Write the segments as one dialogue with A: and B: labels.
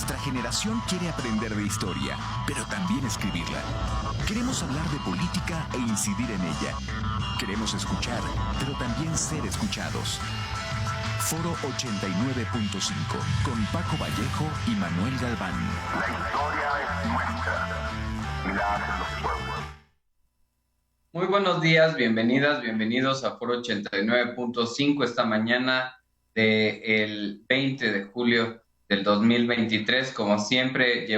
A: Nuestra generación quiere aprender de historia, pero también escribirla. Queremos hablar de política e incidir en ella. Queremos escuchar, pero también ser escuchados. Foro 89.5, con Paco Vallejo y Manuel Galván.
B: La historia es nuestra y la hacen los pueblos.
C: Muy buenos días, bienvenidas, bienvenidos a Foro 89.5 esta mañana del 20 de julio del 2023. Como siempre,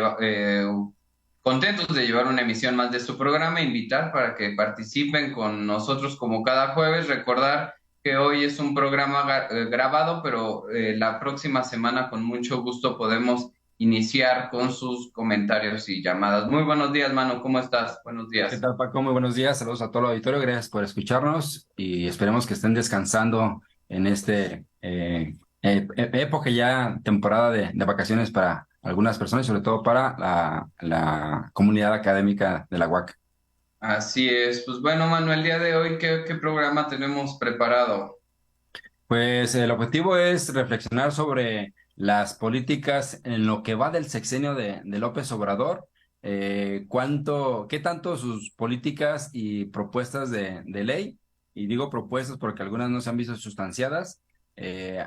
C: contentos de llevar una emisión más de su programa, invitar para que participen con nosotros como cada jueves, recordar que hoy es un programa grabado, pero la próxima semana con mucho gusto podemos iniciar con sus comentarios y llamadas. Muy buenos días, Manu, ¿cómo estás? Buenos
D: ¿Qué
C: días.
D: tal, Paco? Muy buenos días. Saludos a todo el auditorio. Gracias por escucharnos y esperemos que estén descansando en época ya, temporada de vacaciones para algunas personas y sobre todo para la comunidad académica de la UAC.
C: Así es. Pues bueno, Manu, el día de hoy, ¿qué programa tenemos preparado?
D: Pues el objetivo es reflexionar sobre las políticas en lo que va del sexenio de López Obrador, qué tanto sus políticas y propuestas de ley, y digo propuestas porque algunas no se han visto sustanciadas,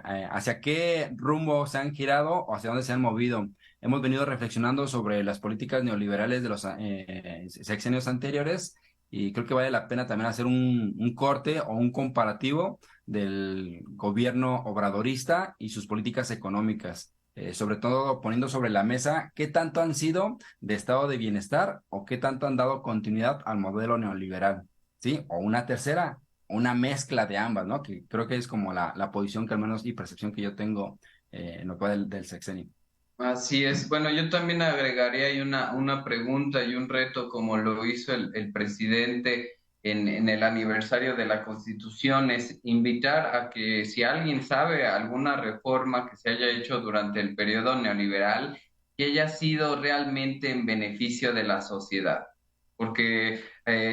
D: hacia qué rumbo se han girado o hacia dónde se han movido. Hemos venido reflexionando sobre las políticas neoliberales de los sexenios anteriores y creo que vale la pena también hacer un corte o un comparativo del gobierno obradorista y sus políticas económicas, sobre todo poniendo sobre la mesa qué tanto han sido de estado de bienestar o qué tanto han dado continuidad al modelo neoliberal, ¿sí? O una tercera, una mezcla de ambas, ¿no? Que creo que es como la posición que al menos y percepción que yo tengo en lo que va del sexenio.
C: Así es. Bueno, yo también agregaría ahí una pregunta y un reto como lo hizo el presidente en el aniversario de la Constitución, es invitar a que si alguien sabe alguna reforma que se haya hecho durante el periodo neoliberal, que haya sido realmente en beneficio de la sociedad. Porque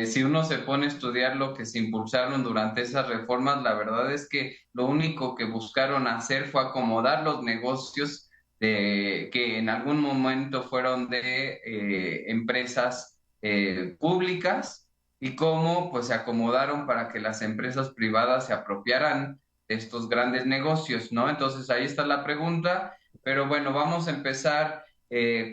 C: si uno se pone a estudiar lo que se impulsaron durante esas reformas, la verdad es que lo único que buscaron hacer fue acomodar los negocios que en algún momento fueron de empresas públicas y cómo pues se acomodaron para que las empresas privadas se apropiaran de estos grandes negocios, ¿no? Entonces ahí está la pregunta, pero bueno, vamos a empezar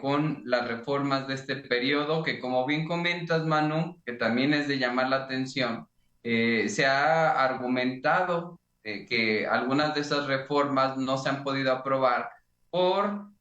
C: con las reformas de este periodo, que como bien comentas, Manu, que también es de llamar la atención, se ha argumentado que algunas de esas reformas no se han podido aprobar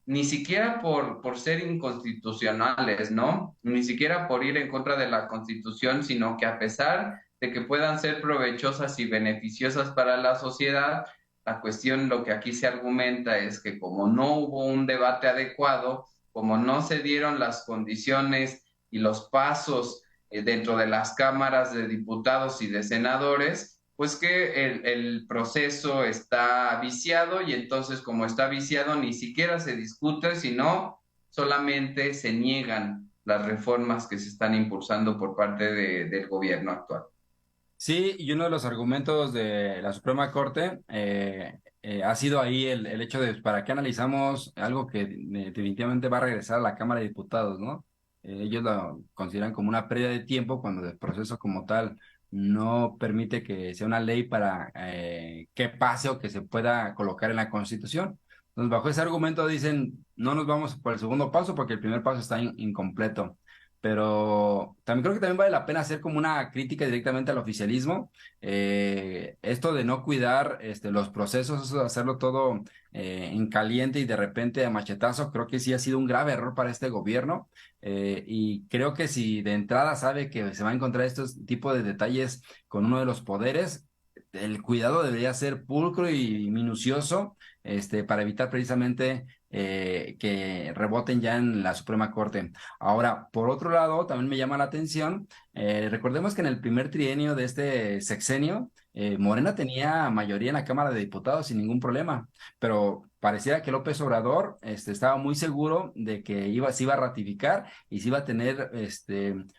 C: ni siquiera por ser inconstitucionales, ¿no? Ni siquiera por ir en contra de la Constitución, sino que a pesar de que puedan ser provechosas y beneficiosas para la sociedad, la cuestión, lo que aquí se argumenta es que como no hubo un debate adecuado, como no se dieron las condiciones y los pasos dentro de las cámaras de diputados y de senadores, pues que el proceso está viciado y entonces como está viciado ni siquiera se discute, sino solamente se niegan las reformas que se están impulsando por parte del gobierno actual.
D: Sí, y uno de los argumentos de la Suprema Corte ha sido ahí el hecho de para qué analizamos algo que definitivamente va a regresar a la Cámara de Diputados, ¿no? Ellos lo consideran como una pérdida de tiempo cuando el proceso como tal no permite que sea una ley para que pase o que se pueda colocar en la Constitución. Entonces, bajo ese argumento dicen, no nos vamos por el segundo paso porque el primer paso está incompleto. Pero también creo que también vale la pena hacer como una crítica directamente al oficialismo. Esto de no cuidar los procesos, eso de hacerlo todo en caliente y de repente a machetazo, creo que sí ha sido un grave error para este gobierno. Y creo que si de entrada sabe que se va a encontrar estos tipos de detalles con uno de los poderes, el cuidado debería ser pulcro y minucioso, para evitar precisamente que reboten ya en la Suprema Corte. Ahora, por otro lado, también me llama la atención, recordemos que en el primer trienio de este sexenio, Morena tenía mayoría en la Cámara de Diputados sin ningún problema, pero pareciera que López Obrador estaba muy seguro de que se iba a ratificar y se iba a tener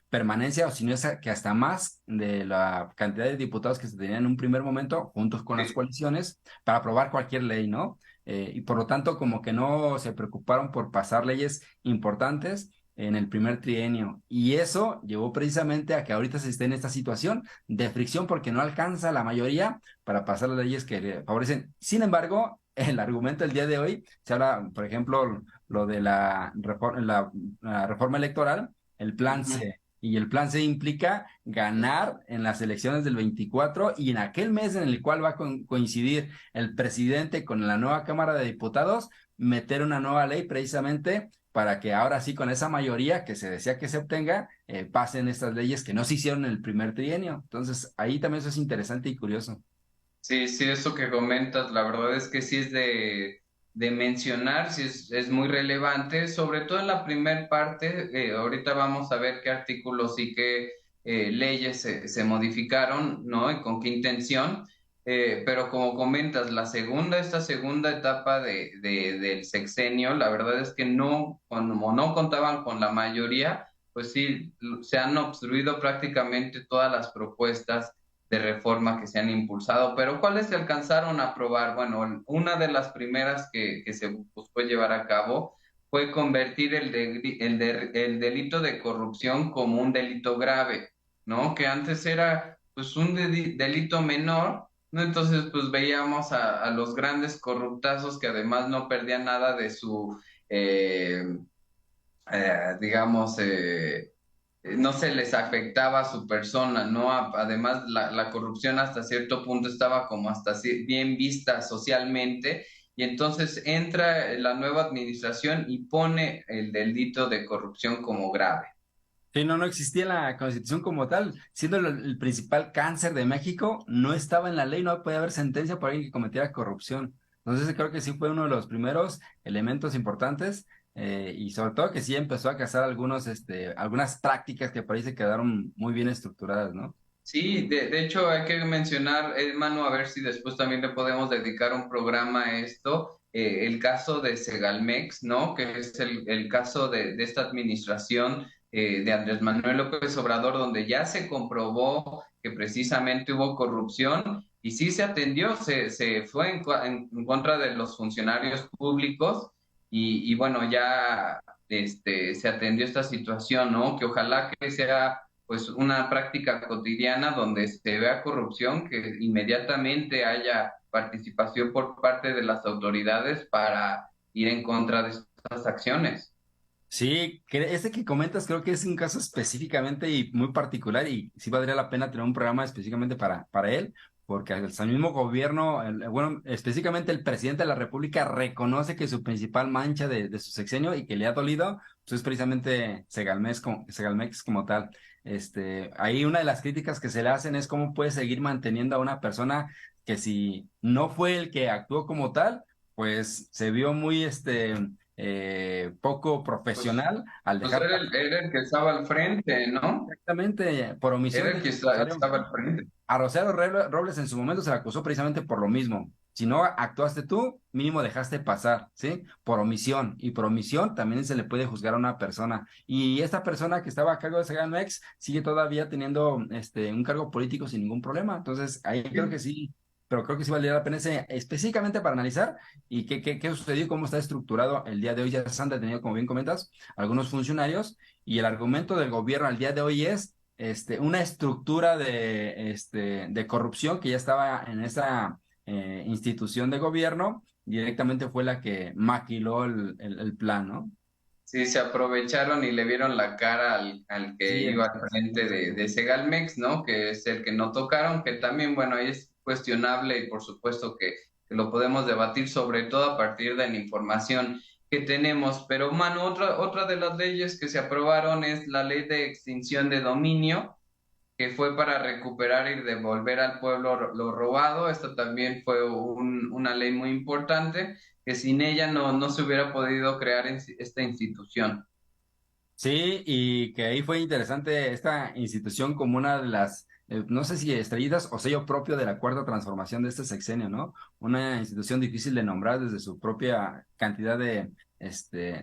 D: permanencia, o si no es que hasta más de la cantidad de diputados que se tenían en un primer momento, juntos con las coaliciones, para aprobar cualquier ley, ¿no? y por lo tanto como que no se preocuparon por pasar leyes importantes en el primer trienio. Y eso llevó precisamente a que ahorita se esté en esta situación de fricción porque no alcanza la mayoría para pasar las leyes que le favorecen. Sin embargo, el argumento del día de hoy, se habla, por ejemplo, lo de la reforma electoral, el plan
C: Ujú.
D: C. Y el plan C implica ganar en las elecciones del 24 y en aquel mes en el cual va a coincidir el presidente con la nueva Cámara de Diputados, meter una nueva ley precisamente para que ahora sí con esa mayoría que se desea que se obtenga, pasen estas leyes que no se hicieron en el primer trienio. Entonces, ahí también eso es interesante y curioso.
C: Sí, sí, eso que comentas, la verdad es que sí es de mencionar, sí es muy relevante, sobre todo en la primer parte. Ahorita vamos a ver qué artículos y qué leyes se modificaron, ¿no? Y con qué intención. Pero como comentas, esta segunda etapa del sexenio, la verdad es que no, como no contaban con la mayoría, pues sí, se han obstruido prácticamente todas las propuestas de reforma que se han impulsado, pero ¿cuáles se alcanzaron a aprobar? Bueno, una de las primeras que se buscó llevar a cabo fue convertir el delito de corrupción como un delito grave, ¿no? Que antes era pues un delito menor, ¿no? Entonces pues veíamos a los grandes corruptazos que además no perdían nada de su, digamos, no se les afectaba a su persona, ¿no? Además, la corrupción hasta cierto punto estaba como hasta bien vista socialmente, y entonces entra la nueva administración y pone el delito de corrupción como grave.
D: Sí, no, no existía la Constitución como tal, siendo el principal cáncer de México, no estaba en la ley, no podía haber sentencia por alguien que cometiera corrupción. Entonces creo que sí fue uno de los primeros elementos importantes, y sobre todo que sí empezó a cazar algunas prácticas que por ahí se quedaron muy bien estructuradas, ¿no?
C: Sí, de hecho hay que mencionar, Manu, a ver si después también le podemos dedicar un programa a esto, el caso de Segalmex, ¿no? Que es el caso de esta administración de Andrés Manuel López Obrador, donde ya se comprobó que precisamente hubo corrupción y sí se atendió, se fue en contra de los funcionarios públicos y bueno, ya se atendió esta situación, ¿no? Que ojalá que sea pues una práctica cotidiana donde se vea corrupción, que inmediatamente haya participación por parte de las autoridades para ir en contra de estas acciones.
D: Sí, ese que comentas creo que es un caso específicamente y muy particular y sí valdría la pena tener un programa específicamente para él, porque hasta el mismo gobierno, bueno, específicamente el presidente de la República reconoce que su principal mancha de su sexenio y que le ha dolido, pues es precisamente Segalmex como tal. Ahí una de las críticas que se le hacen es cómo puede seguir manteniendo a una persona que si no fue el que actuó como tal, pues se vio muy poco
C: Pues,
D: profesional al
C: pues
D: dejar
C: era el que estaba al frente, ¿no?
D: exactamente por omisión
C: Era
D: de
C: el que
D: Rosario,
C: estaba al frente.
D: a Rosario Robles en su momento se le acusó precisamente por lo mismo. Si no actuaste tú, mínimo dejaste pasar, ¿sí? Por omisión. Y por omisión también se le puede juzgar a una persona. Y esta persona que estaba a cargo de Segalmex sigue todavía teniendo un cargo político sin ningún problema. Entonces, ahí creo que sí, pero creo que sí valdría la pena específicamente para analizar y qué sucedió y cómo está estructurado el día de hoy. Ya se han detenido, como bien comentas, algunos funcionarios y el argumento del gobierno al día de hoy es una estructura de corrupción que ya estaba en esa institución de gobierno, directamente fue la que maquiló el plan, ¿no?
C: Sí, se aprovecharon y le vieron la cara al que
D: Sí,
C: iba al frente de Segalmex, ¿no? Que es el que no tocaron, que también, bueno, ahí es cuestionable y por supuesto que lo podemos debatir, sobre todo a partir de la información que tenemos. Pero, mano, otra de las leyes que se aprobaron es la ley de extinción de dominio, que fue para recuperar y devolver al pueblo lo robado. Esta también fue una ley muy importante, que sin ella no se hubiera podido crear esta institución.
D: sí, y que ahí fue interesante esta institución como una de las, no sé si estrellitas o sello propio de la cuarta transformación de este sexenio, ¿no? Una institución difícil de nombrar desde su propia cantidad de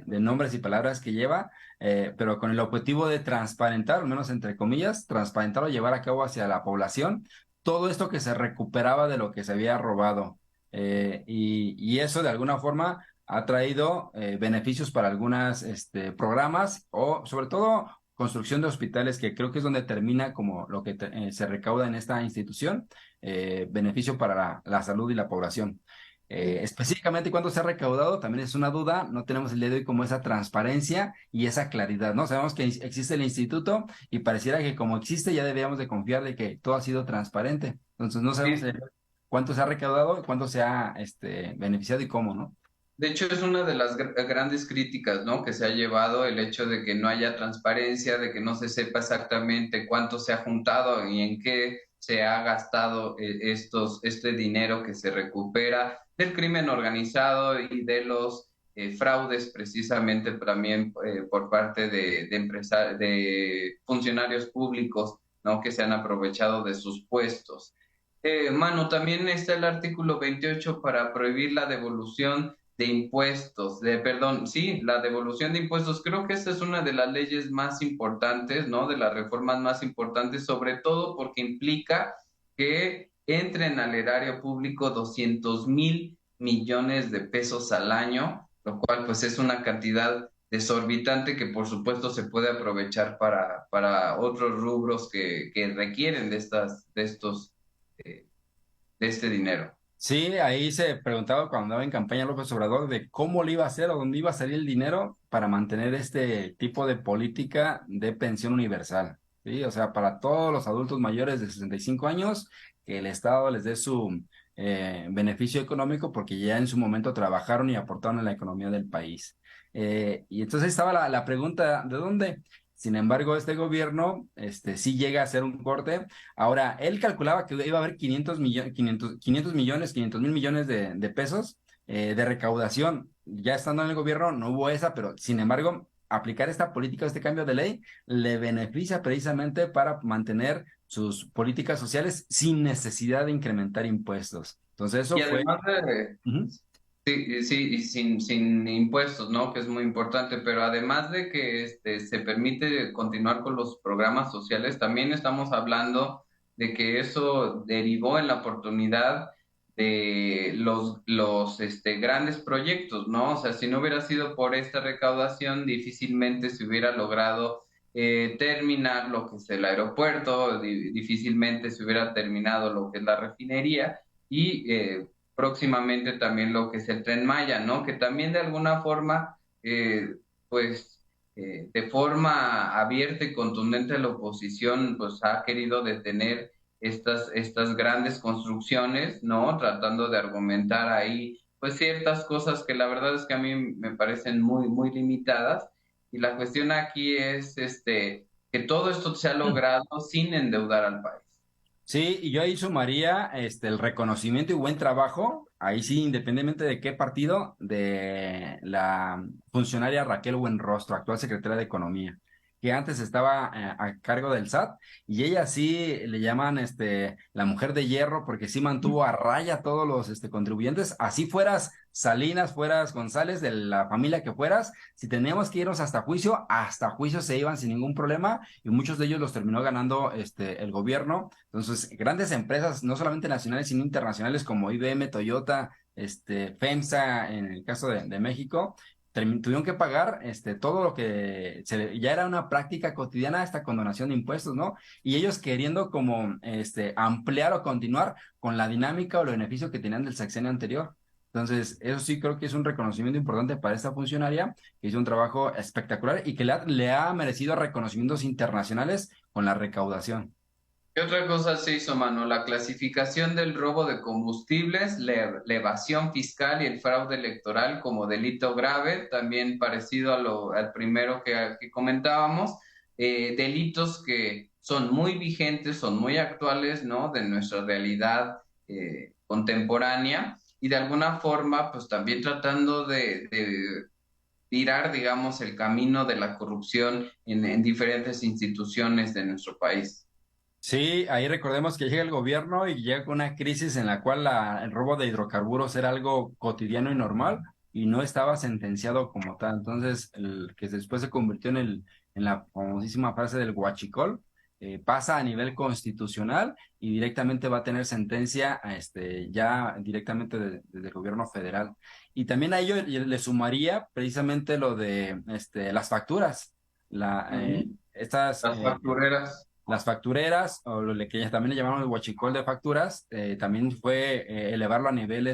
D: nombres y palabras que lleva, pero con el objetivo de transparentar, al menos entre comillas, transparentar o llevar a cabo hacia la población todo esto que se recuperaba de lo que se había robado. y eso de alguna forma ha traído beneficios para algunos programas o sobre todo construcción de hospitales, que creo que es donde termina como lo que se recauda en esta institución, beneficio para la salud y la población. Específicamente cuánto se ha recaudado también es una duda, no tenemos el día de hoy como esa transparencia y esa claridad, ¿no? Sabemos que existe el instituto y pareciera que como existe ya deberíamos de confiar de que todo ha sido transparente. Entonces no sabemos cuánto se ha recaudado, cuánto se ha beneficiado y cómo, ¿no?
C: De hecho, es una de las grandes críticas, ¿no? Que se ha llevado el hecho de que no haya transparencia, de que no se sepa exactamente cuánto se ha juntado y en qué se ha gastado este dinero que se recupera del crimen organizado y de los fraudes precisamente también por parte de funcionarios públicos, ¿no? Que se han aprovechado de sus puestos. Manu, también está el artículo 28 para prohibir la devolución de impuestos, perdón, sí, la devolución de impuestos. Creo que esta es una de las leyes más importantes, ¿no? De las reformas más importantes, sobre todo porque implica que entren al erario público 200,000 millones de pesos al año, lo cual pues es una cantidad desorbitante que por supuesto se puede aprovechar para otros rubros que requieren de este dinero.
D: Sí, ahí se preguntaba cuando andaba en campaña López Obrador de cómo le iba a hacer o dónde iba a salir el dinero para mantener este tipo de política de pensión universal. Sí, o sea, para todos los adultos mayores de 65 años, que el Estado les dé su beneficio económico porque ya en su momento trabajaron y aportaron a la economía del país. Y entonces estaba la pregunta, ¿de dónde? Sin embargo, este gobierno sí llega a hacer un corte. Ahora, él calculaba que iba a haber 500 millones, 500,000 millones de pesos de recaudación. Ya estando en el gobierno no hubo esa, pero sin embargo, aplicar esta política, este cambio de ley, le beneficia precisamente para mantener sus políticas sociales sin necesidad de incrementar impuestos. Entonces, eso
C: Y
D: fue...
C: además de,
D: Ujú.
C: sí, sí, y sin impuestos, ¿no? Que es muy importante, pero además de que se permite continuar con los programas sociales, también estamos hablando de que eso derivó en la oportunidad de los grandes proyectos, ¿no? O sea, si no hubiera sido por esta recaudación, difícilmente se hubiera logrado terminar lo que es el aeropuerto, difícilmente se hubiera terminado lo que es la refinería y próximamente también lo que es el Tren Maya, ¿no? Que también de alguna forma, pues, de forma abierta y contundente la oposición, pues, ha querido detener estas grandes construcciones, ¿no? Tratando de argumentar ahí, pues, ciertas cosas que la verdad es que a mí me parecen muy, muy limitadas. Y la cuestión aquí es, que todo esto se ha logrado sin endeudar al país.
D: Sí, y yo ahí sumaría el reconocimiento y buen trabajo, ahí sí, independientemente de qué partido, de la funcionaria Raquel Buenrostro, actual secretaria de Economía, que antes estaba a cargo del SAT, y ella sí le llaman la mujer de hierro, porque sí mantuvo a raya a todos los contribuyentes, así fueras Salinas, fueras González, de la familia que fueras, si teníamos que irnos hasta juicio se iban sin ningún problema, y muchos de ellos los terminó ganando el gobierno. Entonces, grandes empresas, no solamente nacionales, sino internacionales como IBM, Toyota, FEMSA, en el caso de México, tuvieron que pagar todo lo que ya era una práctica cotidiana, esta condonación de impuestos, ¿no? Y ellos queriendo como ampliar o continuar con la dinámica o el beneficio que tenían del sexenio anterior. Entonces, eso sí creo que es un reconocimiento importante para esta funcionaria, que hizo un trabajo espectacular y que le ha merecido reconocimientos internacionales con la recaudación.
C: ¿Qué otra cosa se hizo, mano? La clasificación del robo de combustibles, la evasión fiscal y el fraude electoral como delito grave, también parecido al primero que comentábamos, delitos que son muy vigentes, son muy actuales, ¿no? De nuestra realidad contemporánea y de alguna forma, pues también tratando de tirar, digamos, el camino de la corrupción en diferentes instituciones de nuestro país.
D: Sí, ahí recordemos que llega el gobierno y llega con una crisis en la cual el robo de hidrocarburos era algo cotidiano y normal y no estaba sentenciado como tal. Entonces, el que después se convirtió en la famosísima frase del huachicol, pasa a nivel constitucional y directamente va a tener sentencia ya directamente desde el gobierno federal. Y también a ello le sumaría precisamente lo de las facturas, la,
C: Ujú.
D: estas,
C: Las factureras.
D: las factureras, o lo que también le llamaron el huachicol de facturas, también fue elevarlo a nivel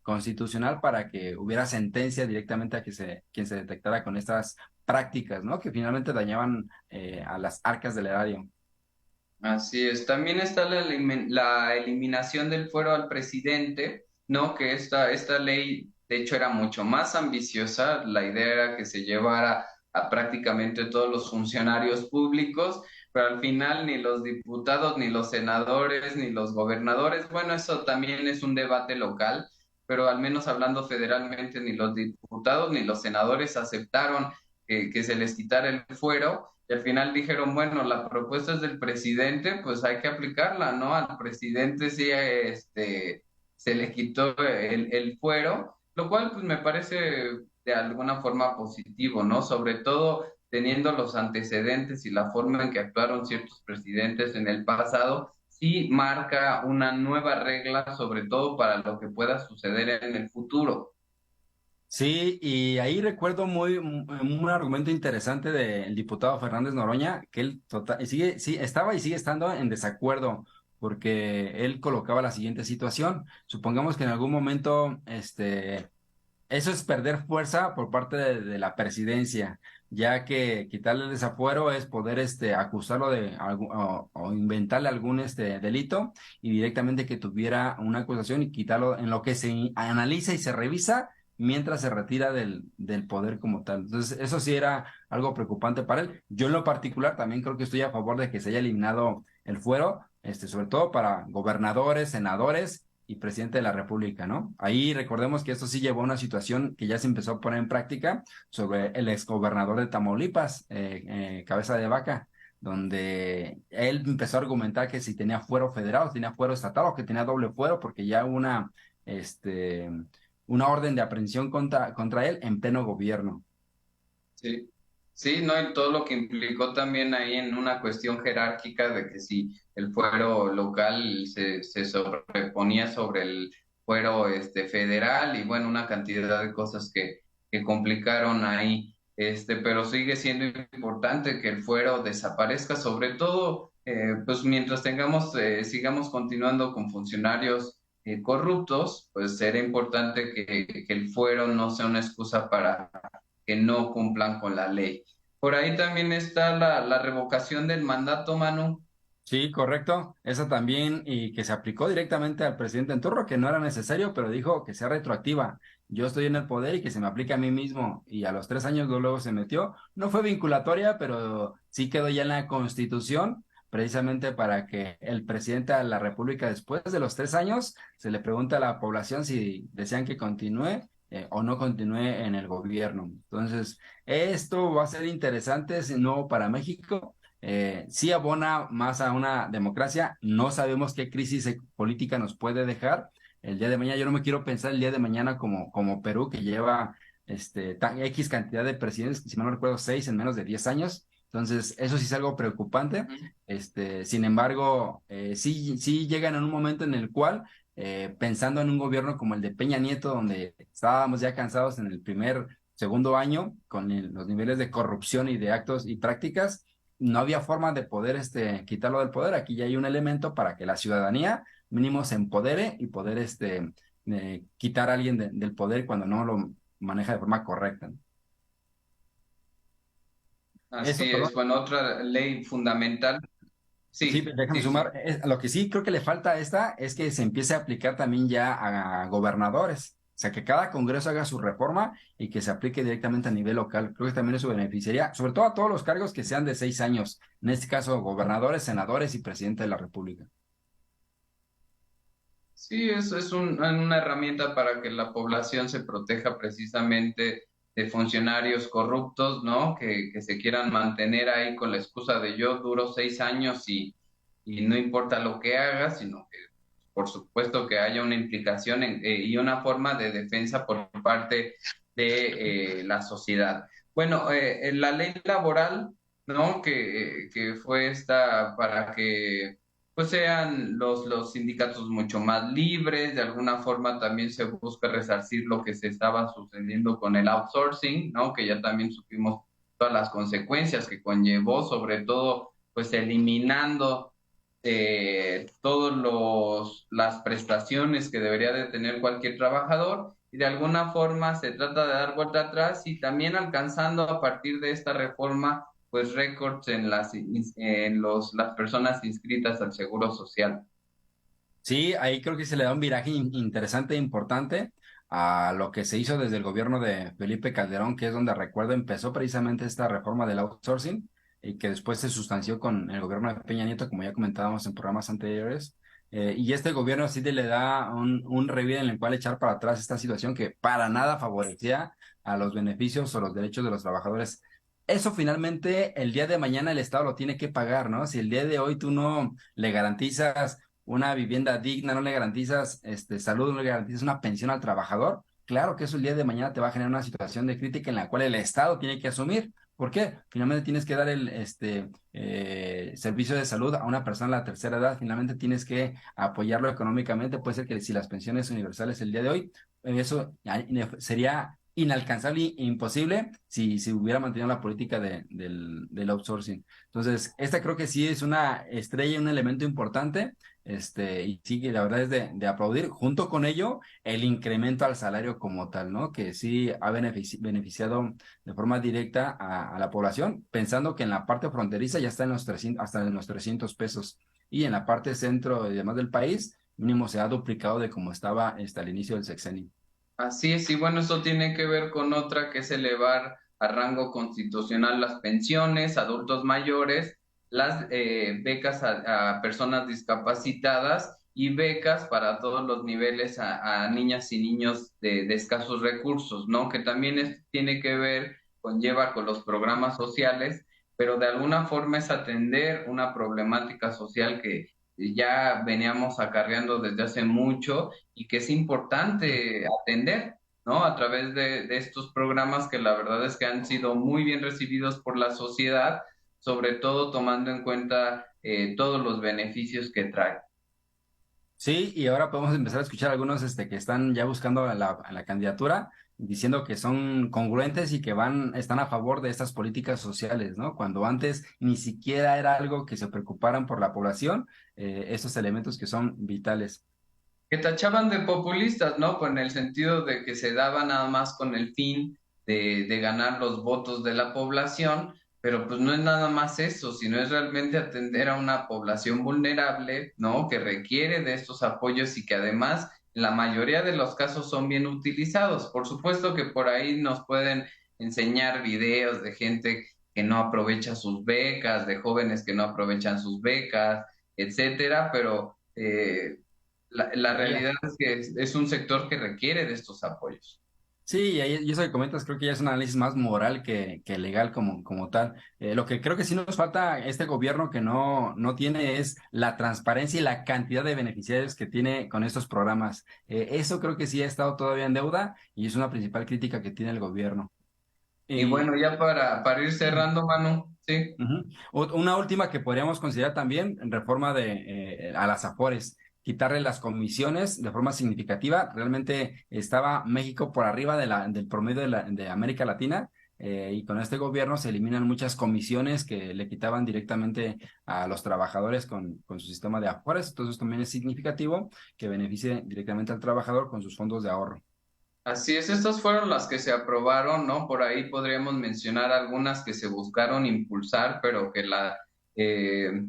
D: constitucional para que hubiera sentencia directamente a quien se detectara con estas prácticas, ¿no? Que finalmente dañaban a las arcas del erario.
C: Así es. También está la eliminación del fuero al presidente, ¿no? Que esta ley, de hecho, era mucho más ambiciosa. La idea era que se llevara a prácticamente todos los funcionarios públicos, pero al final ni los diputados, ni los senadores, ni los gobernadores, bueno, eso también es un debate local, pero al menos hablando federalmente, ni los diputados ni los senadores aceptaron que se les quitara el fuero. Y al final dijeron, bueno, la propuesta es del presidente, pues hay que aplicarla, ¿no? Al presidente sí, se le quitó el fuero, lo cual pues me parece de alguna forma positivo, ¿no? Sobre todo teniendo los antecedentes y la forma en que actuaron ciertos presidentes en el pasado, sí marca una nueva regla, sobre todo para lo que pueda suceder en el futuro.
D: Sí, y ahí recuerdo un argumento interesante del diputado Fernández Noroña, que él sí, estaba y sigue estando en desacuerdo, porque él colocaba la siguiente situación. Supongamos que en algún momento, eso es perder fuerza por parte de la presidencia, ya que quitarle el desafuero es poder acusarlo de o inventarle algún delito y directamente que tuviera una acusación y quitarlo en lo que se analiza y se revisa mientras se retira del poder como tal. Entonces, eso sí era algo preocupante para él. Yo en lo particular también creo que estoy a favor de que se haya eliminado el fuero, sobre todo para gobernadores, senadores y presidente de la República, ¿no? Ahí recordemos que esto sí llevó a una situación que ya se empezó a poner en práctica sobre el exgobernador de Tamaulipas, Cabeza de Vaca, donde él empezó a argumentar que si tenía fuero federal, o tenía fuero estatal o que tenía doble fuero, porque ya hubo este, una orden de aprehensión contra él en pleno gobierno.
C: Sí, sí, ¿no? Y todo lo que implicó también ahí en una cuestión jerárquica de que si el fuero local se sobreponía sobre el fuero federal y bueno, una cantidad de cosas que complicaron ahí. Pero sigue siendo importante que el fuero desaparezca, sobre todo, pues mientras sigamos continuando con funcionarios corruptos, pues será importante que el fuero no sea una excusa para que no cumplan con la ley. Por ahí también está la revocación del mandato, Manu.
D: Sí, correcto. Esa también, y que se aplicó directamente al presidente en turno, que no era necesario, pero dijo que sea retroactiva. Yo estoy en el poder y que se me aplique a mí mismo. Y a los 3 años luego se metió. No fue vinculatoria, pero sí quedó ya en la Constitución, precisamente para que el presidente de la República, después de los 3 años, se le pregunta a la población si desean que continúe o no continúe en el gobierno. Entonces, esto va a ser interesante, si no para México, sí abona más a una democracia. No sabemos qué crisis política nos puede dejar el día de mañana. Yo no me quiero pensar el día de mañana como Perú, que lleva X cantidad de presidentes, si mal no recuerdo, 6 en menos de 10 años. Entonces, eso sí es algo preocupante. Sin embargo, sí llegan en un momento en el cual, pensando en un gobierno como el de Peña Nieto, donde estábamos ya cansados en el segundo año, con los niveles de corrupción y de actos y prácticas, no había forma de poder quitarlo del poder. Aquí ya hay un elemento para que la ciudadanía mínimo se empodere y poder quitar a alguien del poder cuando no lo maneja de forma correcta, ¿no? Eso,
C: Así
D: perdón.
C: es. Bueno, otra ley fundamental.
D: Sí,
C: Sí,
D: déjame
C: sí,
D: sumar.
C: sí.
D: Lo que sí creo que le falta a esta es que se empiece a aplicar también ya a gobernadores. O sea, que cada congreso haga su reforma y que se aplique directamente a nivel local. Creo que también eso beneficiaría, sobre todo a todos los cargos que sean de 6 años. En este caso, gobernadores, senadores y presidente de la República.
C: Sí, eso es una herramienta para que la población se proteja precisamente de funcionarios corruptos, ¿no? Que se quieran mantener ahí con la excusa de yo duro 6 años y no importa lo que haga, sino que por supuesto que haya una implicación y una forma de defensa por parte de la sociedad. Bueno, en la ley laboral ¿no? Que fue esta para que pues sean los sindicatos mucho más libres, de alguna forma también se busca resarcir lo que se estaba sucediendo con el outsourcing, ¿no? Que ya también supimos todas las consecuencias que conllevó, sobre todo pues eliminando todos las prestaciones que debería de tener cualquier trabajador y de alguna forma se trata de dar vuelta atrás y también alcanzando a partir de esta reforma pues récords en las personas inscritas al Seguro Social.
D: Sí, ahí creo que se le da un viraje interesante e importante a lo que se hizo desde el gobierno de Felipe Calderón, que es donde recuerdo empezó precisamente esta reforma del outsourcing y que después se sustanció con el gobierno de Peña Nieto, como ya comentábamos en programas anteriores. Y este gobierno sí le da un review en el cual echar para atrás esta situación que para nada favorecía a los beneficios o los derechos de los trabajadores. Eso finalmente el día de mañana el Estado lo tiene que pagar, ¿no? Si el día de hoy tú no le garantizas una vivienda digna, no le garantizas salud, no le garantizas una pensión al trabajador, claro que eso el día de mañana te va a generar una situación de crítica en la cual el Estado tiene que asumir. ¿Por qué? Finalmente tienes que dar el servicio de salud a una persona de la tercera edad, finalmente tienes que apoyarlo económicamente. Puede ser que si las pensiones universales el día de hoy, eso sería inalcanzable e imposible si hubiera mantenido la política del outsourcing. Entonces, esta creo que sí es una estrella, un elemento importante y sí, que la verdad es de aplaudir. Junto con ello, el incremento al salario como tal, ¿no? Que sí ha beneficiado de forma directa a la población, pensando que en la parte fronteriza ya está en los 300, hasta en los 300 pesos. Y en la parte centro y demás del país, mínimo se ha duplicado de como estaba al inicio del sexenio.
C: Así es, y bueno, eso tiene que ver con otra que es elevar a rango constitucional las pensiones, adultos mayores, las becas a personas discapacitadas y becas para todos los niveles a niñas y niños de escasos recursos, ¿no? Que también tiene que ver, conlleva con los programas sociales, pero de alguna forma es atender una problemática social que ya veníamos acarreando desde hace mucho y que es importante atender, ¿no? A través de estos programas que la verdad es que han sido muy bien recibidos por la sociedad, sobre todo tomando en cuenta todos los beneficios que trae.
D: Sí, y ahora podemos empezar a escuchar algunos que están ya buscando a la candidatura, diciendo que son congruentes y que están a favor de estas políticas sociales, ¿no? Cuando antes ni siquiera era algo que se preocuparan por la población, estos elementos que son vitales.
C: Que tachaban de populistas, ¿no? Pues en el sentido de que se daba nada más con el fin de ganar los votos de la población, pero pues no es nada más eso, sino es realmente atender a una población vulnerable, ¿no? Que requiere de estos apoyos y que además en la mayoría de los casos son bien utilizados. Por supuesto que por ahí nos pueden enseñar videos de gente que no aprovecha sus becas, de jóvenes que no aprovechan sus becas, etcétera, pero la realidad es que es un sector que requiere de estos apoyos.
D: Sí, y eso que comentas creo que ya es un análisis más moral que legal como tal. Lo que creo que sí nos falta a este gobierno que no tiene es la transparencia y la cantidad de beneficiarios que tiene con estos programas. Eso creo que sí ha estado todavía en deuda y es una principal crítica que tiene el gobierno.
C: Y
D: Y
C: bueno, ya para ir cerrando, Manu, sí.
D: ujú. Una última que podríamos considerar también, reforma a las Afores, quitarle las comisiones de forma significativa. Realmente estaba México por arriba del promedio de América Latina, y con este gobierno se eliminan muchas comisiones que le quitaban directamente a los trabajadores con su sistema de Afores. Entonces también es significativo que beneficie directamente al trabajador con sus fondos de ahorro.
C: Así es, estas fueron las que se aprobaron, ¿no? Por ahí podríamos mencionar algunas que se buscaron impulsar, pero que eh,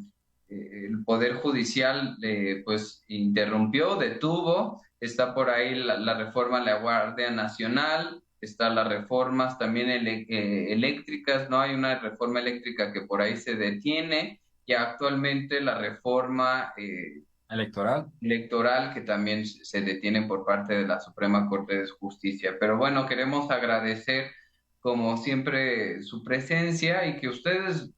C: el Poder Judicial pues interrumpió, detuvo. Está por ahí la reforma a la Guardia Nacional, está las reformas también eléctricas, ¿no? Hay una reforma eléctrica que por ahí se detiene y actualmente la reforma
D: Electoral.
C: electoral que también se detiene por parte de la Suprema Corte de Justicia. Pero bueno, queremos agradecer como siempre su presencia y que ustedes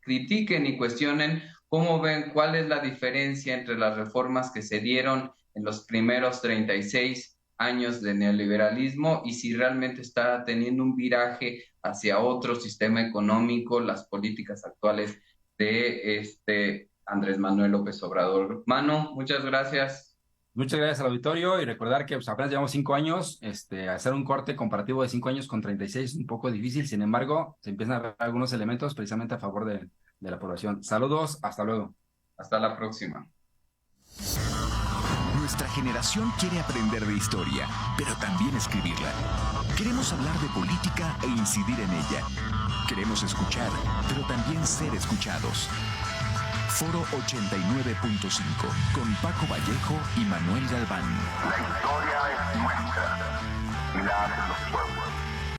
C: critiquen y cuestionen cómo ven cuál es la diferencia entre las reformas que se dieron en los primeros 36 años de neoliberalismo y si realmente está teniendo un viraje hacia otro sistema económico, las políticas actuales de Andrés Manuel López Obrador. Mano, muchas gracias.
D: Muchas gracias al auditorio y recordar que pues, apenas llevamos 5 años, hacer un corte comparativo de 5 años con 36 es un poco difícil, sin embargo, se empiezan a ver algunos elementos precisamente a favor de la población. Saludos, hasta luego.
C: Hasta la próxima.
A: Nuestra generación quiere aprender de historia, pero también escribirla. Queremos hablar de política e incidir en ella. Queremos escuchar, pero también ser escuchados. Foro 89.5 con Paco Vallejo y Manuel Galván.
B: La historia es nuestra y la hacen los pueblos.